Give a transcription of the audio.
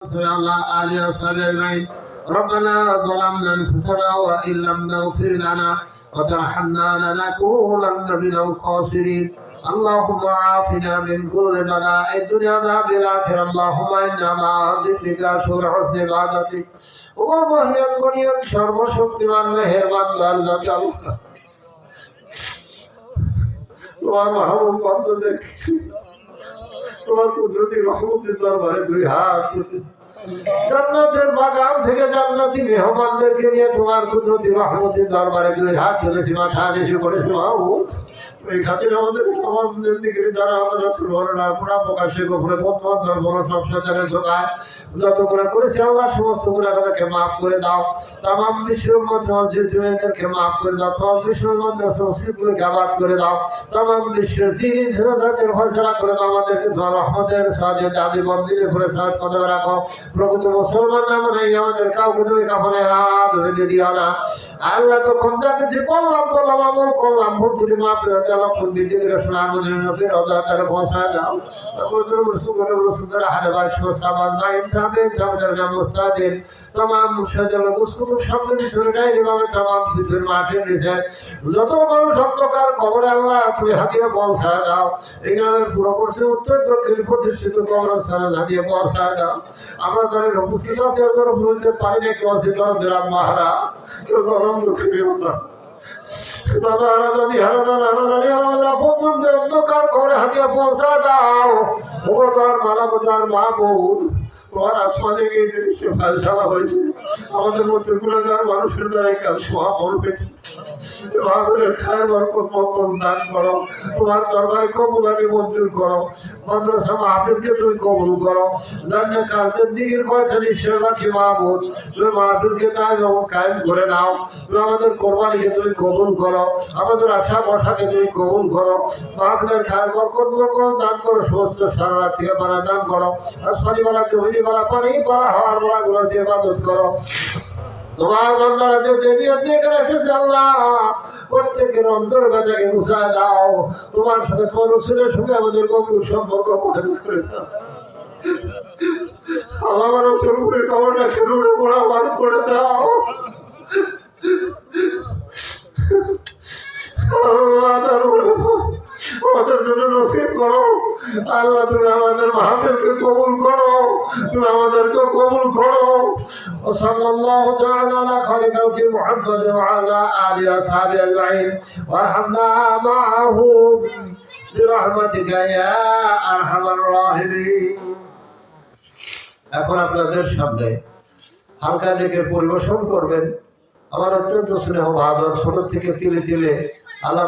وعلى آله وصحبه أجمعين. ربنا ظلمنا أنفسنا وإن لم تغفر لنا وترحمنا لنكونن من الخاسرين. اللهم عافنا من كل بلاء الدنيا وعذاب الآخرة. اللهم إنا مع ذكرك شكر حسن عبادتك ومهيا قريا সর্বশক্তিমান মেহেরবান আল্লাহ তাআলা তোমার মাহবুব বান্দাদের তোমার কুদরতি রহমতের দরবারে দুই হাত তুলেছি। জান্নাতের বাগান থেকে জান্নাতি মেহমানদেরকে নিয়ে তোমার কুদরতি রহমতের দরবারে দুই হাত তুলেছি, মাথা নিচু করেছি। মাহবুব এই খাতির আমাদের সমাজ দিকে যারা আমাদের সুবর্ণা পুরা প্রকাশে গোপনে পথ বড় সব সচারের ধোকায় যত করে করেছি আল্লাহ সমস্ত গুনাহকে মাফ করে দাও। তামাম বিশ্বের মধ্যে জিনদেরকে মাফ করে দাও। তামাম বিশ্বের মধ্যে মুসলিমগুলোকে আবাদ করে দাও। তামাম বিশ্বের জিন তাদের ফয়সালা করে দাও। আমাদেরকে তোমার রহমতের সাহায্যে দাদি বন্দিনের উপরে সাহায্য কদমে রাখো। প্রকৃত মুসলমান নাম নেই আমাদের কাউকে তুমি কাপড়ে হাত বেঁধে দিও না। আল্লাহ তখন যা কিছু বললাম আমল করলাম ভুল তুলি মাফ করে দাও। লক্ষণ বৃদ্ধি করে শোনা আমাদের নবীর রওজা তার পৌঁছায় দাও। আমাদের রসুলের রসুলের হাজার সাবান মাইন থাকবে তার মুস্তাদিন तमाम মুশাজ্জাল মুসকুত শব্দ বিষয় নাই এভাবে तमाम পৃথিবীর মাঠের নিচে যত মানুষ অন্ধকার কবর আল্লাহ তুমি হাতিয়ে পৌঁছায় দাও। এই গ্রামের পুরো পশ্চিম উত্তর দক্ষিণ প্রতিষ্ঠিত কবরস্থানে হাতিয়ে পৌঁছায় দাও। আমরা তাদের উপস্থিত আছি ওদের বলতে পারি না কেউ আছে দিলাম মাহারা কেউ গরম দুঃখী হতো দাদা দাদি আমাদের আপনজনদের অন্ধকার করে হাতিয়ে পৌঁছা দাও। ভগবান মালাবতার মা বোন তোমার আসমানে গিয়ে দৃশ্য ফেলসালা হয়েছে আমাদের মধ্যে গুণাগার মানুষের দ্বারা কাজ সহা পড়বে। খায়ের বরকত মঙ্গল দান করো। তোমার দরবারে কবুলাকে মঞ্জুর করো। মাদ্রাসা মাহফিলকে তুমি কবুল করো। জান্নাত কাজের দিকের কয়টা নিশ্চয় রাখি মাহবুব তুমি মাহফিলকে দায় এবং কায়েম করে নাও। তুমি আমাদের কোরবানিকে তুমি কবুল করো। আমাদের আশা বসাকে তুমি কবুল করো। মাহফিলের খায়ের বরকত মঙ্গল দান করো। সমস্ত সারা থেকে বানা দান করো। আসমানিওয়ালা জমিওয়ালা পানিওয়ালা হওয়ার বলাগুলো দিয়ে ইবাদত করো। তোমার বান্দারা যে নিয়ত নিয়ে করে এসেছে আল্লাহ প্রত্যেকের অন্তর বেজাকে গুছায় দাও। তোমার সাথে তোমার রসুলের সঙ্গে আমাদের গভীর সম্পর্ক প্রদান করে দাও। আল্লাহ আমার রসুলের খবরটা খেলুড়ে পোড়া বার করে দাও। আমাদের জন্য নসিব করো আল্লাহ। তুমি আমাদের মাহফিলকে কবুল করো। তুমি আমাদেরকে কবুল করো। সাল্লাল্লাহু তাআলা আলা খায়রি খালকি মুহাম্মদ ওয়া আলা আলিহি ওয়া সাহবিহি আজমাইন ওয়ারহামনা মাআহুম বিরহমাতিকা ইয়া আরহামার রাহিমিন। এখন আপনাদের সামনে হালকা দিকে পরিবেশন করবেন আমার অত্যন্ত স্নেহ ভাদর ছোট থেকে তিলে তিলে আল্লাহ